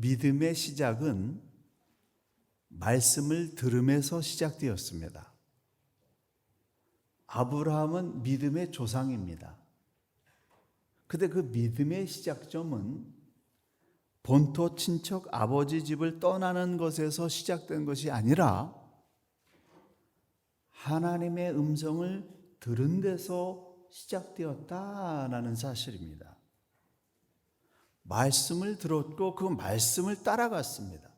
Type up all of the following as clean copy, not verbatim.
믿음의 시작은 말씀을 들음에서 시작되었습니다. 아브라함은 믿음의 조상입니다. 그런데 그 믿음의 시작점은 본토 친척 아버지 집을 떠나는 것에서 시작된 것이 아니라 하나님의 음성을 들은 데서 시작되었다라는 사실입니다. 말씀을 들었고 그 말씀을 따라갔습니다.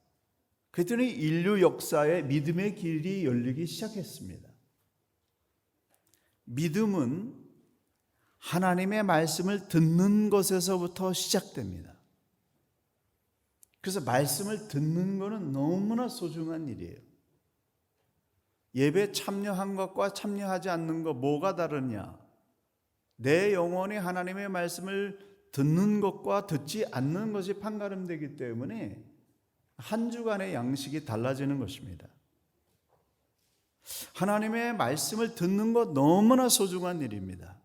그랬더니 인류 역사에 믿음의 길이 열리기 시작했습니다. 믿음은 하나님의 말씀을 듣는 것에서부터 시작됩니다. 그래서 말씀을 듣는 것은 너무나 소중한 일이에요. 예배 참여한 것과 참여하지 않는 것 뭐가 다르냐? 내 영혼이 하나님의 말씀을 듣는 것과 듣지 않는 것이 판가름되기 때문에 한 주간의 양식이 달라지는 것입니다. 하나님의 말씀을 듣는 것 너무나 소중한 일입니다.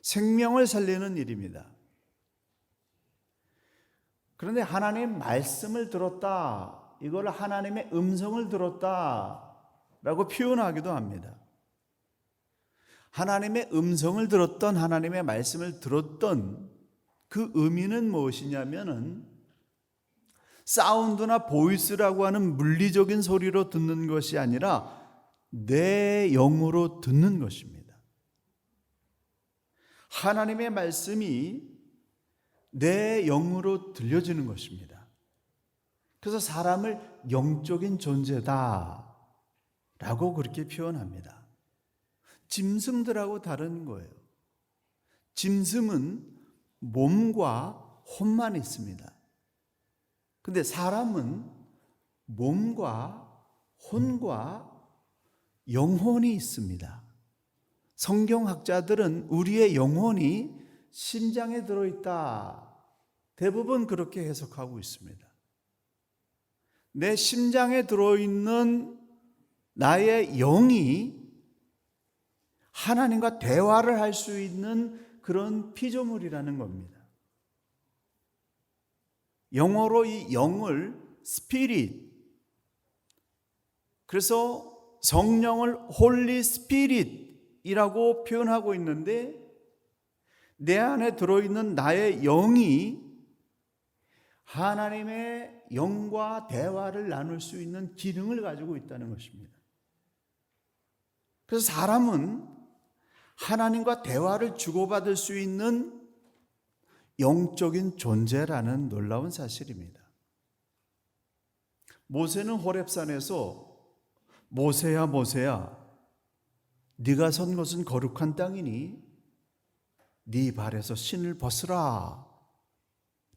생명을 살리는 일입니다. 그런데 하나님 말씀을 들었다, 이걸 하나님의 음성을 들었다라고 표현하기도 합니다. 하나님의 음성을 들었던, 하나님의 말씀을 들었던 그 의미는 무엇이냐면은 사운드나 보이스라고 하는 물리적인 소리로 듣는 것이 아니라 내 영으로 듣는 것입니다. 하나님의 말씀이 내 영으로 들려지는 것입니다. 그래서 사람을 영적인 존재다 라고 그렇게 표현합니다. 짐승들하고 다른 거예요. 짐승은 몸과 혼만 있습니다. 근데 사람은 몸과 혼과 영혼이 있습니다. 성경학자들은 우리의 영혼이 심장에 들어있다, 대부분 그렇게 해석하고 있습니다. 내 심장에 들어있는 나의 영이 하나님과 대화를 할 수 있는 그런 피조물이라는 겁니다. 영어로 이 영을 스피릿, 그래서 성령을 홀리 스피릿이라고 표현하고 있는데, 내 안에 들어있는 나의 영이 하나님의 영과 대화를 나눌 수 있는 기능을 가지고 있다는 것입니다. 그래서 사람은 하나님과 대화를 주고받을 수 있는 영적인 존재라는 놀라운 사실입니다. 모세는 호렙산에서 모세야 모세야, 네가 선 곳은 거룩한 땅이니 네 발에서 신을 벗으라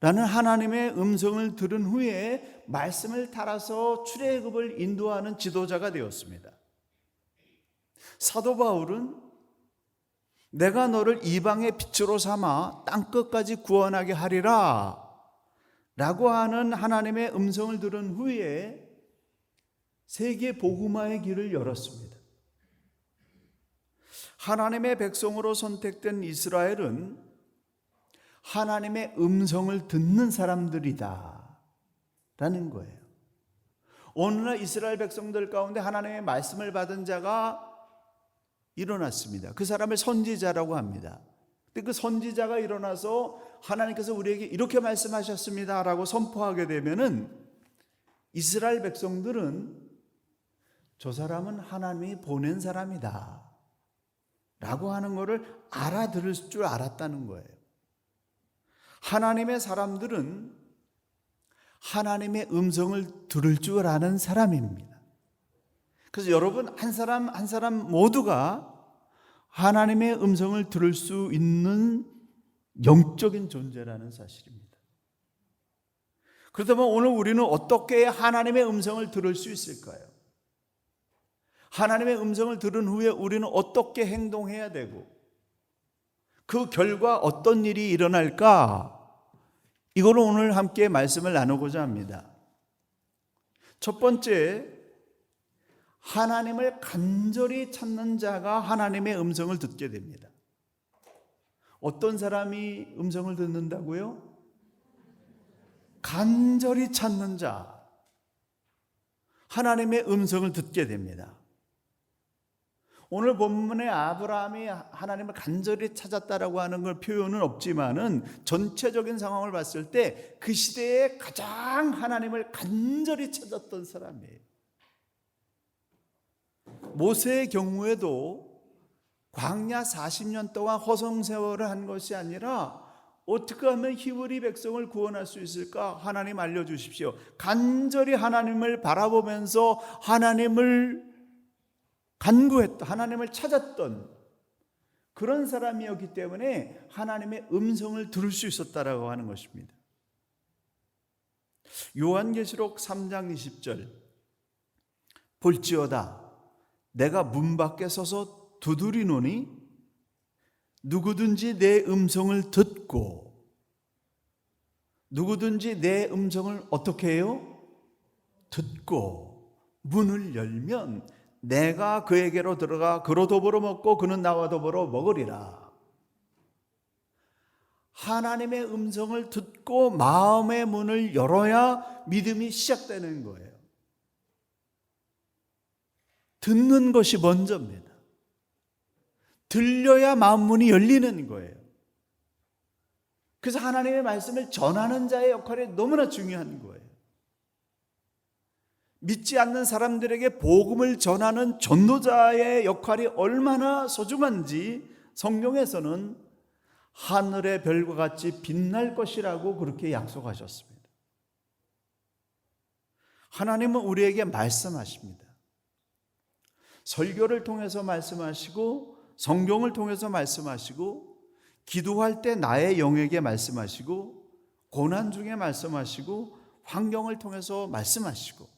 라는 하나님의 음성을 들은 후에 말씀을 따라서 출애굽을 인도하는 지도자가 되었습니다. 사도 바울은 내가 너를 이방의 빛으로 삼아 땅끝까지 구원하게 하리라 라고 하는 하나님의 음성을 들은 후에 세계 복음화의 길을 열었습니다. 하나님의 백성으로 선택된 이스라엘은 하나님의 음성을 듣는 사람들이다 라는 거예요. 오늘날 이스라엘 백성들 가운데 하나님의 말씀을 받은 자가 일어났습니다. 그 사람을 선지자라고 합니다. 근데 그 선지자가 일어나서 하나님께서 우리에게 이렇게 말씀하셨습니다 라고 선포하게 되면은 이스라엘 백성들은 저 사람은 하나님이 보낸 사람이다 라고 하는 것을 알아들을 줄 알았다는 거예요. 하나님의 사람들은 하나님의 음성을 들을 줄 아는 사람입니다. 그래서 여러분 한 사람 한 사람 모두가 하나님의 음성을 들을 수 있는 영적인 존재라는 사실입니다. 그렇다면 오늘 우리는 어떻게 하나님의 음성을 들을 수 있을까요? 하나님의 음성을 들은 후에 우리는 어떻게 행동해야 되고 그 결과 어떤 일이 일어날까? 이거를 오늘 함께 말씀을 나누고자 합니다. 첫 번째, 하나님을 간절히 찾는 자가 하나님의 음성을 듣게 됩니다. 어떤 사람이 음성을 듣는다고요? 간절히 찾는 자, 하나님의 음성을 듣게 됩니다. 오늘 본문에 아브라함이 하나님을 간절히 찾았다라고 하는 걸 표현은 없지만은 전체적인 상황을 봤을 때 그 시대에 가장 하나님을 간절히 찾았던 사람이에요. 모세의 경우에도 광야 40년 동안 허송세월을 한 것이 아니라 어떻게 하면 히브리 백성을 구원할 수 있을까? 하나님 알려주십시오. 간절히 하나님을 바라보면서 하나님을 간구했던, 하나님을 찾았던 그런 사람이었기 때문에 하나님의 음성을 들을 수 있었다라고 하는 것입니다. 요한계시록 3장 20절, 볼지어다 내가 문 밖에 서서 두드리노니 누구든지 내 음성을 듣고, 누구든지 내 음성을 어떻게 해요? 듣고 문을 열면 내가 그에게로 들어가 그로 더불어 먹고 그는 나와 더불어 먹으리라. 하나님의 음성을 듣고 마음의 문을 열어야 믿음이 시작되는 거예요. 듣는 것이 먼저입니다. 들려야 마음 문이 열리는 거예요. 그래서 하나님의 말씀을 전하는 자의 역할이 너무나 중요한 거예요. 믿지 않는 사람들에게 복음을 전하는 전도자의 역할이 얼마나 소중한지 성경에서는 하늘의 별과 같이 빛날 것이라고 그렇게 약속하셨습니다. 하나님은 우리에게 말씀하십니다. 설교를 통해서 말씀하시고, 성경을 통해서 말씀하시고, 기도할 때 나의 영에게 말씀하시고, 고난 중에 말씀하시고, 환경을 통해서 말씀하시고,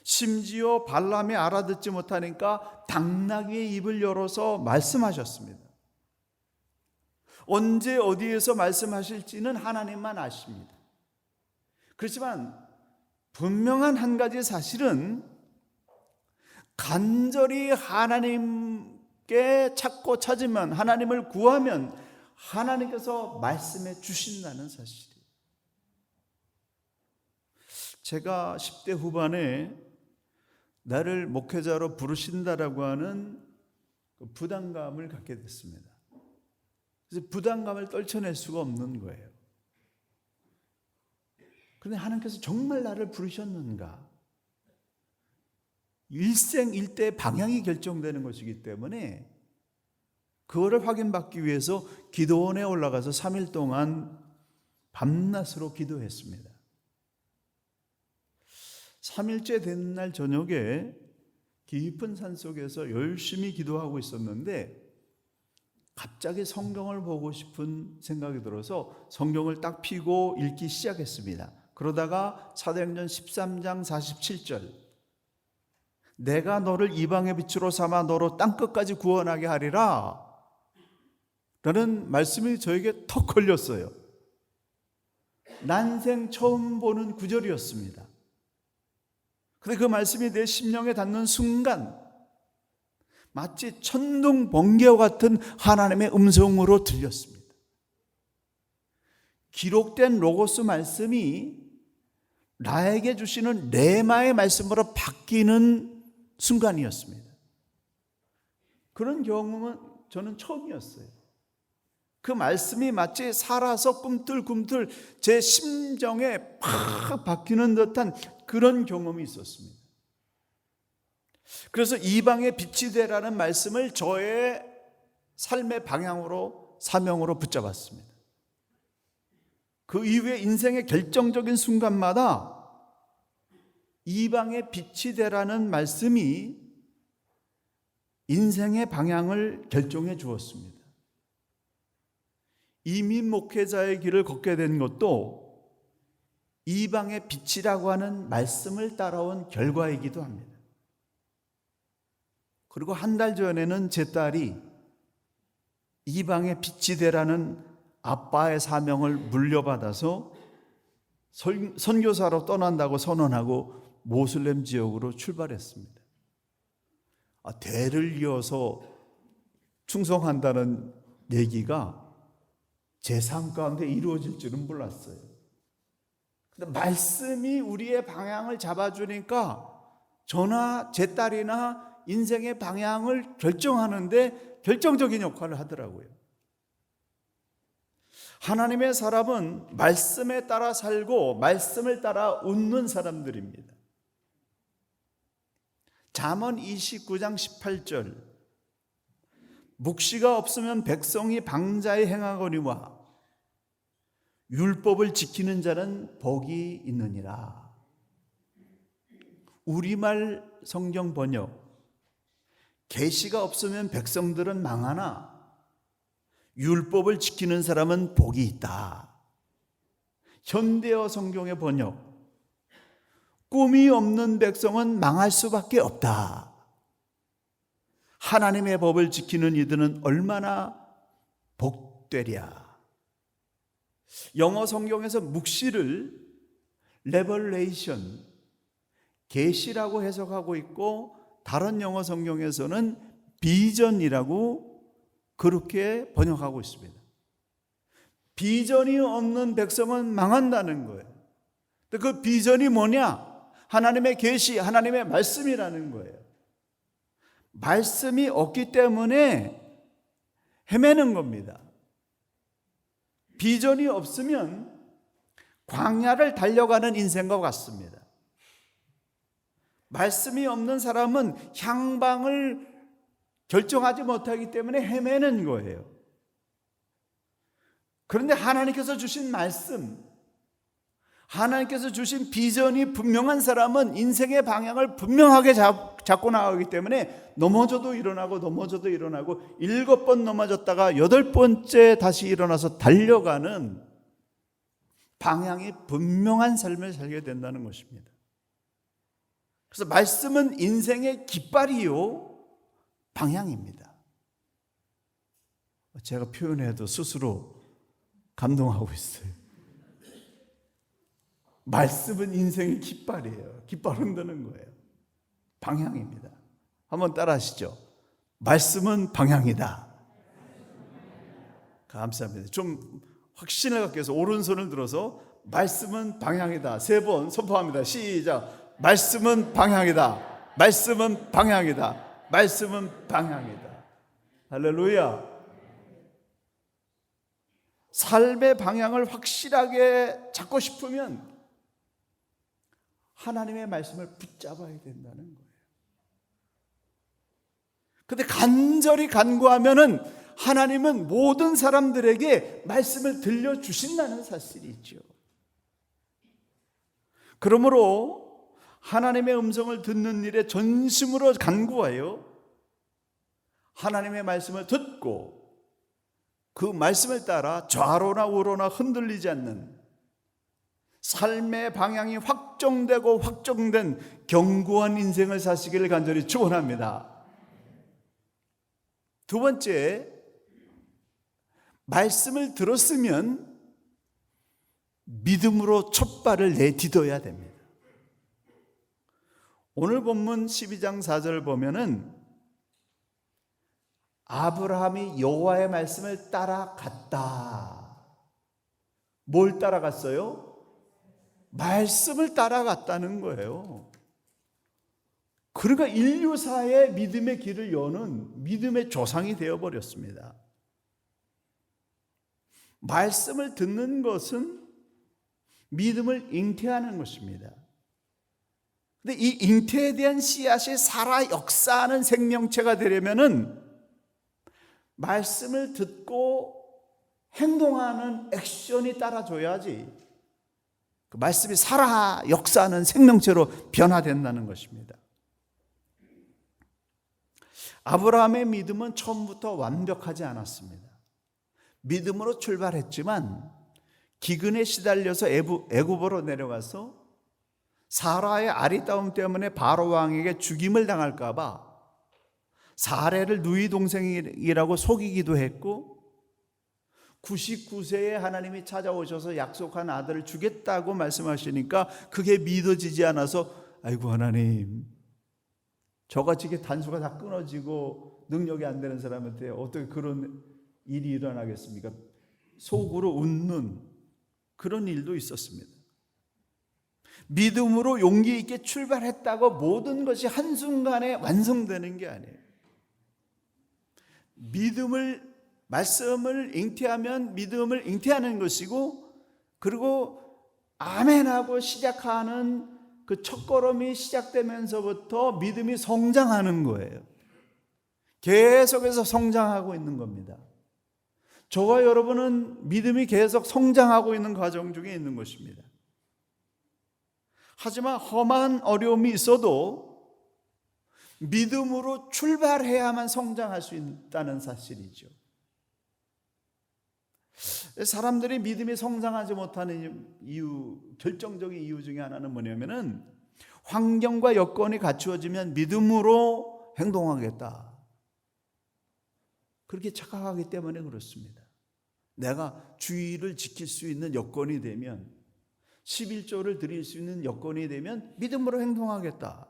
심지어 발람이 알아듣지 못하니까 당나귀의 입을 열어서 말씀하셨습니다. 언제 어디에서 말씀하실지는 하나님만 아십니다. 그렇지만 분명한 한 가지 사실은 간절히 하나님께 찾고 찾으면, 하나님을 구하면 하나님께서 말씀해 주신다는 사실이에요. 제가 10대 후반에 나를 목회자로 부르신다라고 하는 부담감을 갖게 됐습니다. 그래서 부담감을 떨쳐낼 수가 없는 거예요. 그런데 하나님께서 정말 나를 부르셨는가? 일생일대 방향이 결정되는 것이기 때문에 그거를 확인받기 위해서 기도원에 올라가서 3일 동안 밤낮으로 기도했습니다. 3일째 된 날 저녁에 깊은 산속에서 열심히 기도하고 있었는데 갑자기 성경을 보고 싶은 생각이 들어서 성경을 딱 펴고 읽기 시작했습니다. 그러다가 사도행전 13장 47절, 내가 너를 이방의 빛으로 삼아 너로 땅끝까지 구원하게 하리라 라는 말씀이 저에게 턱 걸렸어요. 난생 처음 보는 구절이었습니다. 그런데 그 말씀이 내 심령에 닿는 순간 마치 천둥 번개와 같은 하나님의 음성으로 들렸습니다. 기록된 로고스 말씀이 나에게 주시는 레마의 말씀으로 바뀌는 순간이었습니다. 그런 경험은 저는 처음이었어요. 그 말씀이 마치 살아서 꿈틀꿈틀 제 심정에 팍 박히는 듯한 그런 경험이 있었습니다. 그래서 이방의 빛이 되라는 말씀을 저의 삶의 방향으로, 사명으로 붙잡았습니다. 그 이후에 인생의 결정적인 순간마다 이방의 빛이 되라는 말씀이 인생의 방향을 결정해 주었습니다. 이민 목회자의 길을 걷게 된 것도 이방의 빛이라고 하는 말씀을 따라온 결과이기도 합니다. 그리고 한 달 전에는 제 딸이 이방의 빛이 되라는 아빠의 사명을 물려받아서 선교사로 떠난다고 선언하고 모슬렘 지역으로 출발했습니다. 대를 이어서 충성한다는 얘기가 제 삶 가운데 이루어질 줄은 몰랐어요. 근데 말씀이 우리의 방향을 잡아주니까 저나 제 딸이나 인생의 방향을 결정하는데 결정적인 역할을 하더라고요. 하나님의 사람은 말씀에 따라 살고 말씀을 따라 웃는 사람들입니다. 잠언 29장 18절, 묵시가 없으면 백성이 방자에 행하거니와 율법을 지키는 자는 복이 있느니라. 우리말 성경 번역, 계시가 없으면 백성들은 망하나 율법을 지키는 사람은 복이 있다. 현대어 성경의 번역, 꿈이 없는 백성은 망할 수밖에 없다. 하나님의 법을 지키는 이들은 얼마나 복되랴. 영어 성경에서 묵시를 레벌레이션, 계시라고 해석하고 있고, 다른 영어 성경에서는 비전이라고 그렇게 번역하고 있습니다. 비전이 없는 백성은 망한다는 거예요. 그 비전이 뭐냐? 하나님의 계시, 하나님의 말씀이라는 거예요. 말씀이 없기 때문에 헤매는 겁니다. 비전이 없으면 광야를 달려가는 인생과 같습니다. 말씀이 없는 사람은 향방을 결정하지 못하기 때문에 헤매는 거예요. 그런데 하나님께서 주신 말씀, 하나님께서 주신 비전이 분명한 사람은 인생의 방향을 분명하게 잡고 나가기 때문에 넘어져도 일어나고 넘어져도 일어나고 7번 넘어졌다가 8번째 다시 일어나서 달려가는 방향이 분명한 삶을 살게 된다는 것입니다. 그래서 말씀은 인생의 깃발이요 방향입니다. 제가 표현해도 스스로 감동하고 있어요. 말씀은 인생의 깃발이에요. 깃발 흔드는 거예요. 방향입니다. 한번 따라 하시죠. 말씀은 방향이다. 감사합니다. 좀 확신을 갖기 위해서 오른손을 들어서 말씀은 방향이다 3번 선포합니다. 시작. 말씀은 방향이다. 말씀은 방향이다. 말씀은 방향이다. 할렐루야. 삶의 방향을 확실하게 잡고 싶으면 하나님의 말씀을 붙잡아야 된다는 거예요. 그런데 간절히 간구하면은 하나님은 모든 사람들에게 말씀을 들려주신다는 사실이 있죠. 그러므로 하나님의 음성을 듣는 일에 전심으로 간구하여 하나님의 말씀을 듣고 그 말씀을 따라 좌로나 우로나 흔들리지 않는 삶의 방향이 확정되고 확정된 견고한 인생을 사시기를 간절히 축원합니다. 두 번째, 말씀을 들었으면 믿음으로 첫 발을 내딛어야 됩니다. 오늘 본문 12장 4절을 보면은 아브라함이 여호와의 말씀을 따라갔다. 뭘 따라갔어요? 말씀을 따라갔다는 거예요. 그러니까 인류사의 믿음의 길을 여는 믿음의 조상이 되어버렸습니다. 말씀을 듣는 것은 믿음을 잉태하는 것입니다. 근데 이 잉태에 대한 씨앗이 살아 역사하는 생명체가 되려면은 말씀을 듣고 행동하는 액션이 따라줘야지 그 말씀이 살아 역사하는 생명체로 변화된다는 것입니다. 아브라함의 믿음은 처음부터 완벽하지 않았습니다. 믿음으로 출발했지만 기근에 시달려서 애굽으로 내려가서 사라의 아리따움 때문에 바로 왕에게 죽임을 당할까 봐 사레를 누이 동생이라고 속이기도 했고 99세에 하나님이 찾아오셔서 약속한 아들을 주겠다고 말씀하시니까 그게 믿어지지 않아서 아이고 하나님 저같이 단수가 다 끊어지고 능력이 안 되는 사람한테 어떻게 그런 일이 일어나겠습니까? 속으로 웃는 그런 일도 있었습니다. 믿음으로 용기 있게 출발했다고 모든 것이 한순간에 완성되는 게 아니에요. 말씀을 잉태하면 믿음을 잉태하는 것이고, 그리고 아멘하고 시작하는 그 첫걸음이 시작되면서부터 믿음이 성장하는 거예요. 계속해서 성장하고 있는 겁니다. 저와 여러분은 믿음이 계속 성장하고 있는 과정 중에 있는 것입니다. 하지만 험한 어려움이 있어도 믿음으로 출발해야만 성장할 수 있다는 사실이죠. 사람들이 믿음이 성장하지 못하는 이유, 결정적인 이유 중에 하나는 뭐냐면은 환경과 여건이 갖추어지면 믿음으로 행동하겠다, 그렇게 착각하기 때문에 그렇습니다. 내가 주의를 지킬 수 있는 여건이 되면, 11조를 드릴 수 있는 여건이 되면 믿음으로 행동하겠다.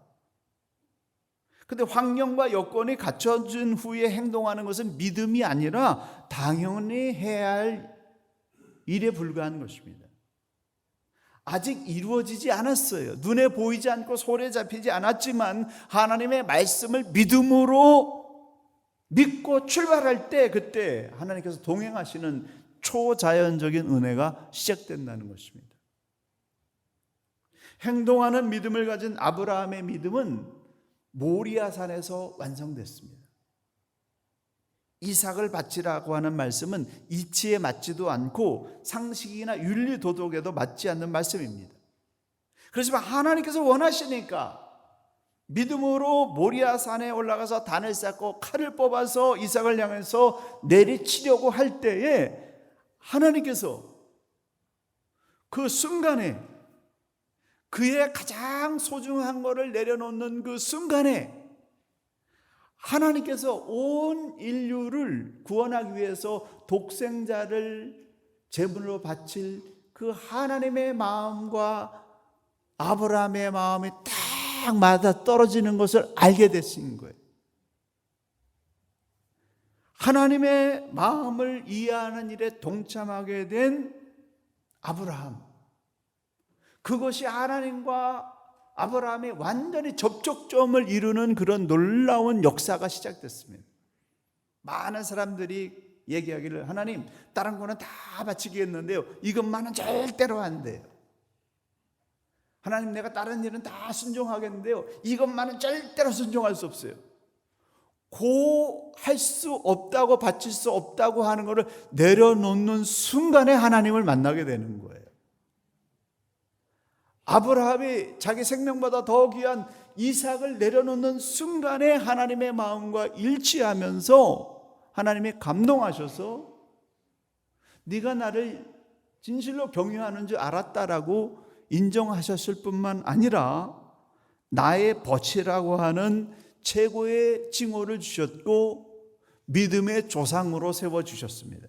근데 환경과 여건이 갖춰진 후에 행동하는 것은 믿음이 아니라 당연히 해야 할 일에 불과한 것입니다. 아직 이루어지지 않았어요. 눈에 보이지 않고 손에 잡히지 않았지만 하나님의 말씀을 믿음으로 믿고 출발할 때, 그때 하나님께서 동행하시는 초자연적인 은혜가 시작된다는 것입니다. 행동하는 믿음을 가진 아브라함의 믿음은 모리아산에서 완성됐습니다. 이삭을 바치라고 하는 말씀은 이치에 맞지도 않고 상식이나 윤리 도덕에도 맞지 않는 말씀입니다. 그렇지만 하나님께서 원하시니까 믿음으로 모리아산에 올라가서 단을 쌓고 칼을 뽑아서 이삭을 향해서 내리치려고 할 때에 하나님께서 그 순간에, 그의 가장 소중한 것을 내려놓는 그 순간에 하나님께서 온 인류를 구원하기 위해서 독생자를 제물로 바칠 그 하나님의 마음과 아브라함의 마음이 딱 맞아 떨어지는 것을 알게 되신 거예요. 하나님의 마음을 이해하는 일에 동참하게 된 아브라함, 그것이 하나님과 아브라함이 완전히 접촉점을 이루는 그런 놀라운 역사가 시작됐습니다. 많은 사람들이 얘기하기를, 하나님 다른 거는 다 바치겠는데요, 이것만은 절대로 안 돼요. 하나님 내가 다른 일은 다 순종하겠는데요, 이것만은 절대로 순종할 수 없어요. 할 수 없다고, 바칠 수 없다고 하는 것을 내려놓는 순간에 하나님을 만나게 되는 거예요. 아브라함이 자기 생명보다 더 귀한 이삭을 내려놓는 순간에 하나님의 마음과 일치하면서 하나님이 감동하셔서 네가 나를 진실로 경외하는 줄 알았다라고 인정하셨을 뿐만 아니라 나의 벗이라고 하는 최고의 칭호를 주셨고 믿음의 조상으로 세워주셨습니다.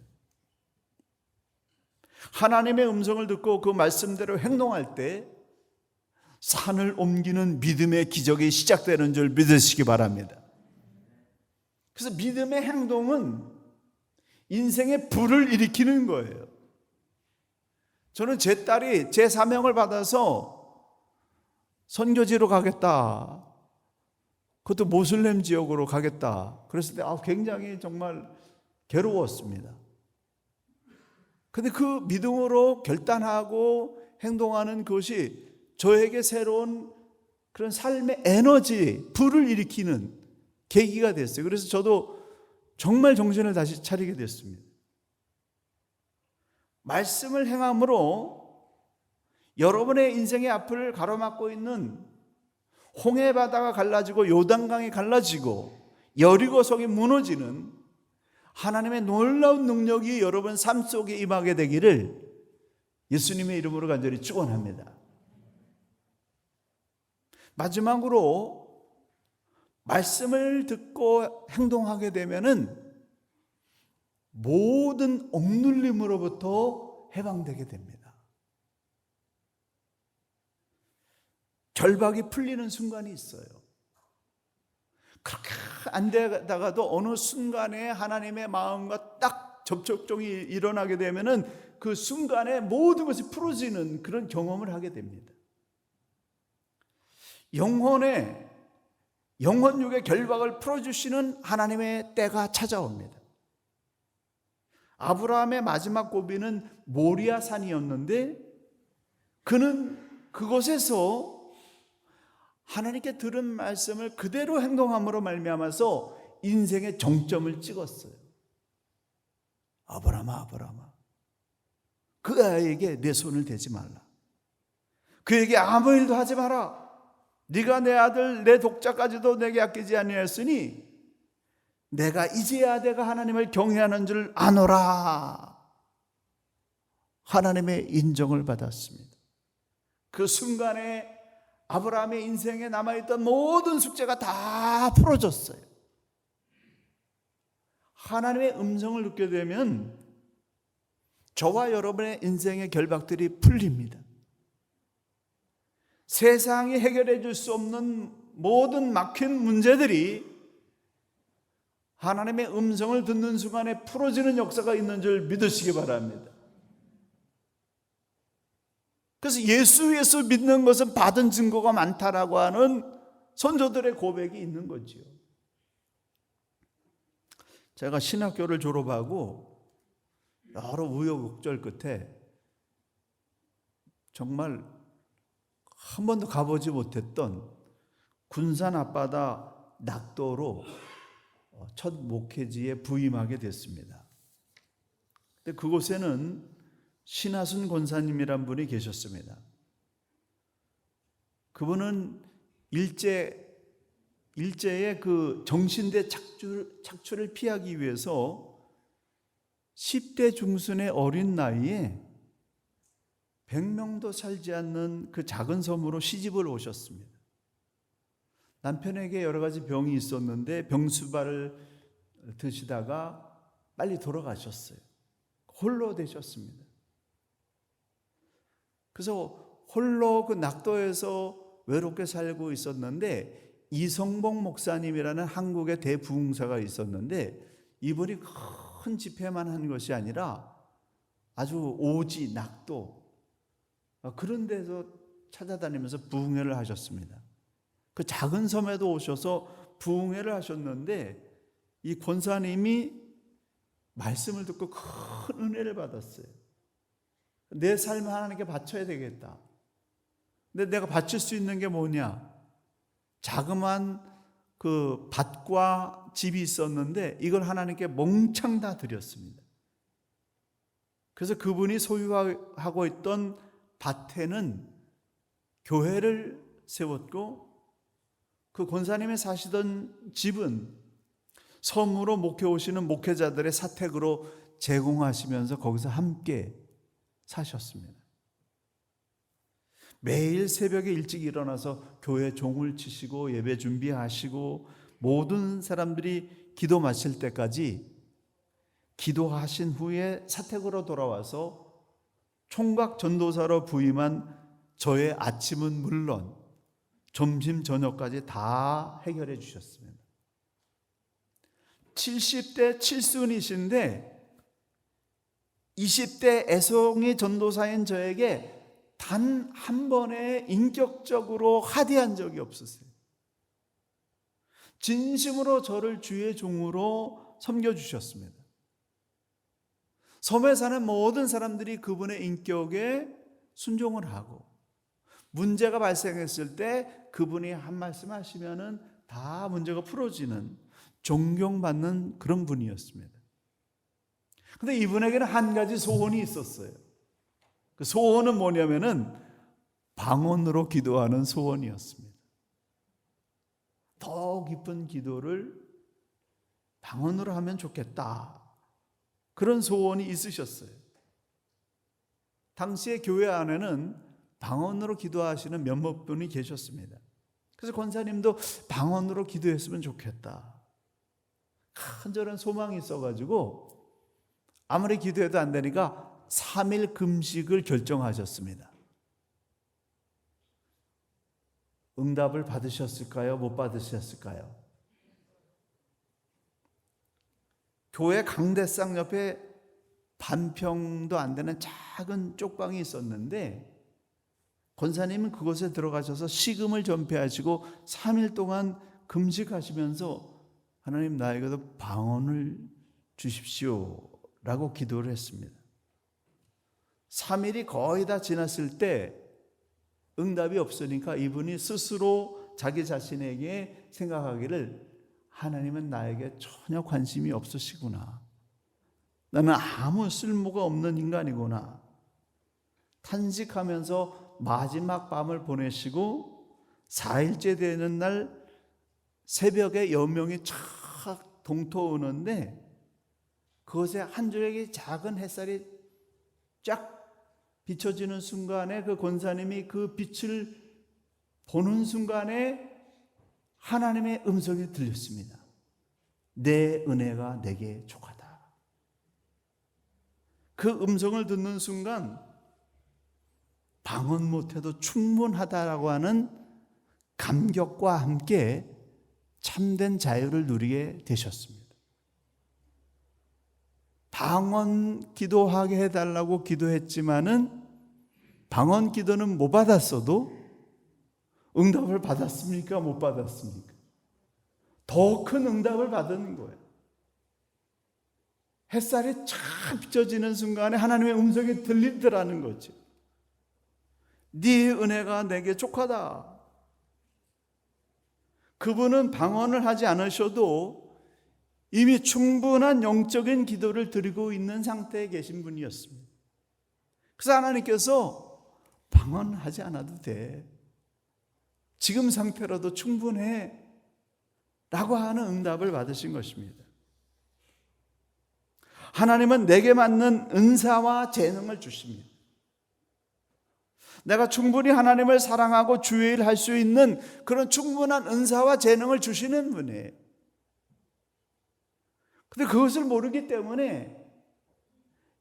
하나님의 음성을 듣고 그 말씀대로 행동할 때 산을 옮기는 믿음의 기적이 시작되는 줄 믿으시기 바랍니다. 그래서 믿음의 행동은 인생의 불을 일으키는 거예요. 저는 제 딸이 제 사명을 받아서 선교지로 가겠다, 그것도 모슬렘 지역으로 가겠다 그랬을 때 굉장히 정말 괴로웠습니다. 근데 그 믿음으로 결단하고 행동하는 것이 저에게 새로운 그런 삶의 에너지, 불을 일으키는 계기가 됐어요. 그래서 저도 정말 정신을 다시 차리게 됐습니다. 말씀을 행함으로 여러분의 인생의 앞을 가로막고 있는 홍해 바다가 갈라지고 요단강이 갈라지고 여리고성이 무너지는 하나님의 놀라운 능력이 여러분 삶 속에 임하게 되기를 예수님의 이름으로 간절히 축원합니다. 마지막으로 말씀을 듣고 행동하게 되면은 모든 억눌림으로부터 해방되게 됩니다. 결박이 풀리는 순간이 있어요. 그렇게 안 되다가도 어느 순간에 하나님의 마음과 딱 접촉점이 일어나게 되면은 그 순간에 모든 것이 풀어지는 그런 경험을 하게 됩니다. 영혼육의 결박을 풀어주시는 하나님의 때가 찾아옵니다. 아브라함의 마지막 고비는 모리아 산이었는데 그는 그곳에서 하나님께 들은 말씀을 그대로 행동함으로 말미암아서 인생의 정점을 찍었어요. 아브라함아, 그 아이에게 내 손을 대지 말라. 그에게 아무 일도 하지 마라. 네가 내 아들 내 독자까지도 내게 아끼지 아니하였으니 내가 이제야 내가 하나님을 경외하는 줄 아노라. 하나님의 인정을 받았습니다. 그 순간에 아브라함의 인생에 남아있던 모든 숙제가 다 풀어졌어요. 하나님의 음성을 듣게 되면 저와 여러분의 인생의 결박들이 풀립니다. 세상이 해결해 줄 수 없는 모든 막힌 문제들이 하나님의 음성을 듣는 순간에 풀어지는 역사가 있는 줄 믿으시기 바랍니다. 그래서 예수 믿는 것은 받은 증거가 많다라고 하는 선조들의 고백이 있는 거지요. 제가 신학교를 졸업하고 여러 우여곡절 끝에 정말 한 번도 가보지 못했던 군산 앞바다 낙도로 첫 목회지에 부임하게 됐습니다. 근데 그곳에는 신하순 권사님이란 분이 계셨습니다. 그분은 일제의 그 정신대 착출을 피하기 위해서 10대 중순의 어린 나이에 100명도 살지 않는 그 작은 섬으로 시집을 오셨습니다. 남편에게 여러 가지 병이 있었는데 병수발을 드시다가 빨리 돌아가셨어요. 홀로 되셨습니다. 그래서 홀로 그 낙도에서 외롭게 살고 있었는데 이성복 목사님이라는 한국의 대부흥사가 있었는데 이분이 큰 집회만 한 것이 아니라 아주 오지, 낙도 그런 데서 찾아다니면서 부흥회를 하셨습니다. 그 작은 섬에도 오셔서 부흥회를 하셨는데 이 권사님이 말씀을 듣고 큰 은혜를 받았어요. 내 삶을 하나님께 바쳐야 되겠다. 근데 내가 바칠 수 있는 게 뭐냐? 자그마한 그 밭과 집이 있었는데 이걸 하나님께 몽창 다 드렸습니다. 그래서 그분이 소유하고 있던 밭에는 교회를 세웠고 그 권사님이 사시던 집은 섬으로 목회 오시는 목회자들의 사택으로 제공하시면서 거기서 함께 사셨습니다. 매일 새벽에 일찍 일어나서 교회 종을 치시고 예배 준비하시고 모든 사람들이 기도 마칠 때까지 기도하신 후에 사택으로 돌아와서 총각 전도사로 부임한 저의 아침은 물론 점심 저녁까지 다 해결해 주셨습니다. 70대 칠순이신데 20대 애송이 전도사인 저에게 단 한 번의 인격적으로 하대한 적이 없었어요. 진심으로 저를 주의 종으로 섬겨주셨습니다. 섬에 사는 모든 사람들이 그분의 인격에 순종을 하고 문제가 발생했을 때 그분이 한 말씀 하시면은 다 문제가 풀어지는 존경받는 그런 분이었습니다. 근데 이분에게는 한 가지 소원이 있었어요. 그 소원은 뭐냐면은 방언으로 기도하는 소원이었습니다. 더 깊은 기도를 방언으로 하면 좋겠다. 그런 소원이 있으셨어요. 당시에 교회 안에는 방언으로 기도하시는 몇몇 분이 계셨습니다. 그래서 권사님도 방언으로 기도했으면 좋겠다. 간절한 소망이 있어가지고 아무리 기도해도 안 되니까 3일 금식을 결정하셨습니다. 응답을 받으셨을까요? 못 받으셨을까요? 교회 강대상 옆에 반평도 안 되는 작은 쪽방이 있었는데 권사님은 그곳에 들어가셔서 식음을 전폐하시고 3일 동안 금식하시면서 하나님 나에게도 방언을 주십시오 라고 기도를 했습니다. 3일이 거의 다 지났을 때 응답이 없으니까 이분이 스스로 자기 자신에게 생각하기를 하나님은 나에게 전혀 관심이 없으시구나. 나는 아무 쓸모가 없는 인간이구나. 탄식하면서 마지막 밤을 보내시고 4일째 되는 날 새벽에 여명이 착 동토오는데 그것에 한 줄기 작은 햇살이 쫙 비춰지는 순간에 그 권사님이 그 빛을 보는 순간에 하나님의 음성이 들렸습니다. 내 은혜가 내게 족하다. 그 음성을 듣는 순간 방언 못해도 충분하다라고 하는 감격과 함께 참된 자유를 누리게 되셨습니다. 방언 기도하게 해달라고 기도했지만은 방언 기도는 못 받았어도 응답을 받았습니까? 못 받았습니까? 더 큰 응답을 받은 거예요. 햇살이 쫙 비춰지는 순간에 하나님의 음성이 들리더라는 거죠. 네 은혜가 내게 족하다. 그분은 방언을 하지 않으셔도 이미 충분한 영적인 기도를 드리고 있는 상태에 계신 분이었습니다. 그래서 하나님께서 방언하지 않아도 돼. 지금 상태로도 충분해. 라고 하는 응답을 받으신 것입니다. 하나님은 내게 맞는 은사와 재능을 주십니다. 내가 충분히 하나님을 사랑하고 주의 일 할 수 있는 그런 충분한 은사와 재능을 주시는 분이에요. 근데 그것을 모르기 때문에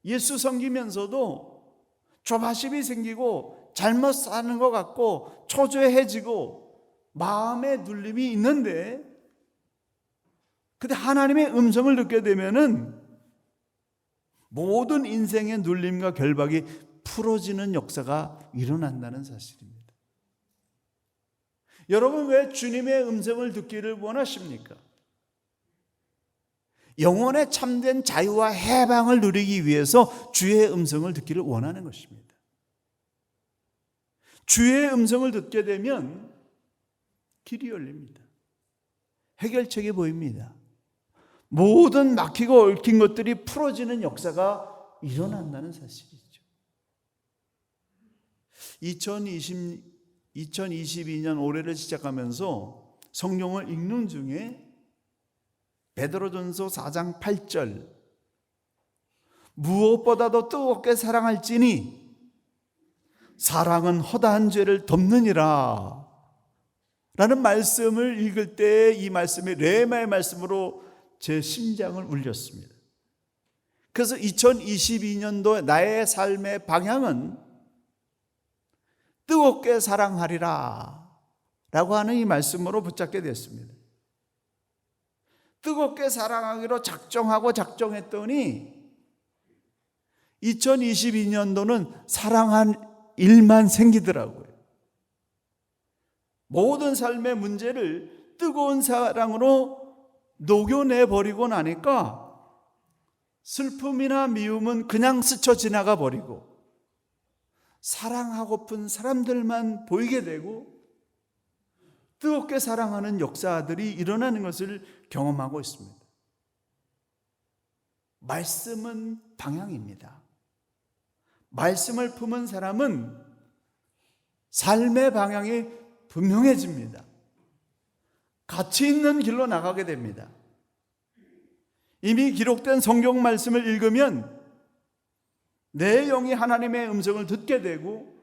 예수 섬기면서도 조바심이 생기고 잘못 사는 것 같고 초조해지고 마음의 눌림이 있는데, 근데 하나님의 음성을 듣게 되면은 모든 인생의 눌림과 결박이 풀어지는 역사가 일어난다는 사실입니다. 여러분, 왜 주님의 음성을 듣기를 원하십니까? 영혼의 참된 자유와 해방을 누리기 위해서 주의 음성을 듣기를 원하는 것입니다. 주의 음성을 듣게 되면 길이 열립니다. 해결책이 보입니다. 모든 막히고 얽힌 것들이 풀어지는 역사가 일어난다는 사실이죠. 2022년 올해를 시작하면서 성경을 읽는 중에 베드로전서 4장 8절, 무엇보다도 뜨겁게 사랑할지니 사랑은 허다한 죄를 덮느니라 라는 말씀을 읽을 때 이 말씀이 레마의 말씀으로 제 심장을 울렸습니다. 그래서 2022년도 나의 삶의 방향은 뜨겁게 사랑하리라 라고 하는 이 말씀으로 붙잡게 됐습니다. 뜨겁게 사랑하기로 작정했더니 2022년도는 사랑한 일만 생기더라고요. 모든 삶의 문제를 뜨거운 사랑으로 녹여내버리고 나니까 슬픔이나 미움은 그냥 스쳐 지나가 버리고 사랑하고픈 사람들만 보이게 되고 뜨겁게 사랑하는 역사들이 일어나는 것을 경험하고 있습니다. 말씀은 방향입니다. 말씀을 품은 사람은 삶의 방향이 분명해집니다. 가치 있는 길로 나가게 됩니다. 이미 기록된 성경 말씀을 읽으면 내 영이 하나님의 음성을 듣게 되고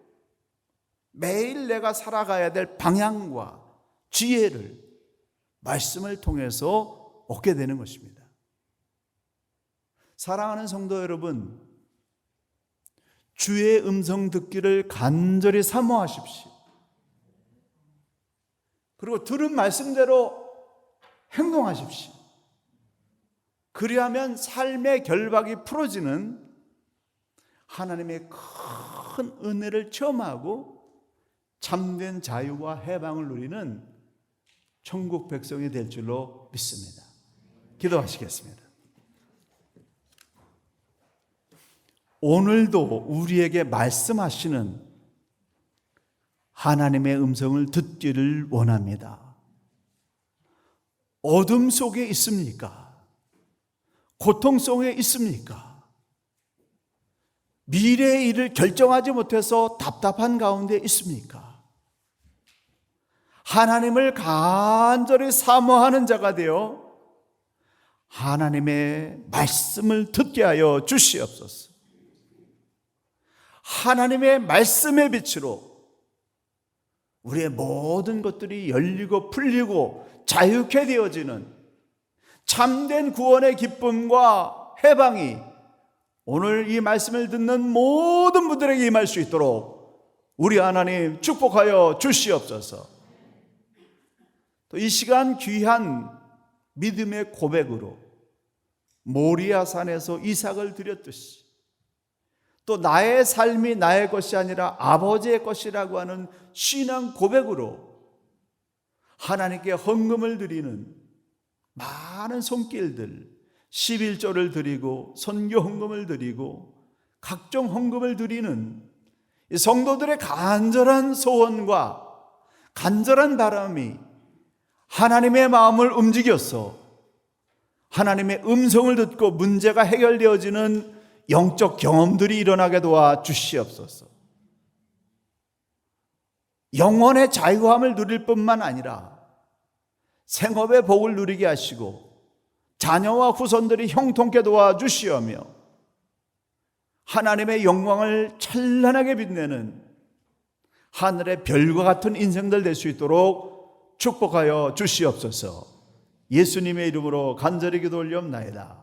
매일 내가 살아가야 될 방향과 지혜를 말씀을 통해서 얻게 되는 것입니다. 사랑하는 성도 여러분, 주의 음성 듣기를 간절히 사모하십시오. 그리고 들은 말씀대로 행동하십시오. 그리하면 삶의 결박이 풀어지는 하나님의 큰 은혜를 체험하고 참된 자유와 해방을 누리는 천국 백성이 될 줄로 믿습니다. 기도하시겠습니다. 오늘도 우리에게 말씀하시는 하나님의 음성을 듣기를 원합니다. 어둠 속에 있습니까? 고통 속에 있습니까? 미래의 일을 결정하지 못해서 답답한 가운데 있습니까? 하나님을 간절히 사모하는 자가 되어 하나님의 말씀을 듣게 하여 주시옵소서. 하나님의 말씀의 빛으로 우리의 모든 것들이 열리고 풀리고 자유케 되어지는 참된 구원의 기쁨과 해방이 오늘 이 말씀을 듣는 모든 분들에게 임할 수 있도록 우리 하나님 축복하여 주시옵소서. 또 이 시간 귀한 믿음의 고백으로 모리아산에서 이삭을 드렸듯이 또 나의 삶이 나의 것이 아니라 아버지의 것이라고 하는 신앙 고백으로 하나님께 헌금을 드리는 많은 손길들, 11조를 드리고 선교 헌금을 드리고 각종 헌금을 드리는 이 성도들의 간절한 소원과 간절한 바람이 하나님의 마음을 움직여서 하나님의 음성을 듣고 문제가 해결되어지는 영적 경험들이 일어나게 도와 주시옵소서. 영혼의 자유함을 누릴 뿐만 아니라 생업의 복을 누리게 하시고 자녀와 후손들이 형통케 도와 주시오며 하나님의 영광을 찬란하게 빛내는 하늘의 별과 같은 인생들 될 수 있도록 축복하여 주시옵소서. 예수님의 이름으로 간절히 기도 올리옵나이다.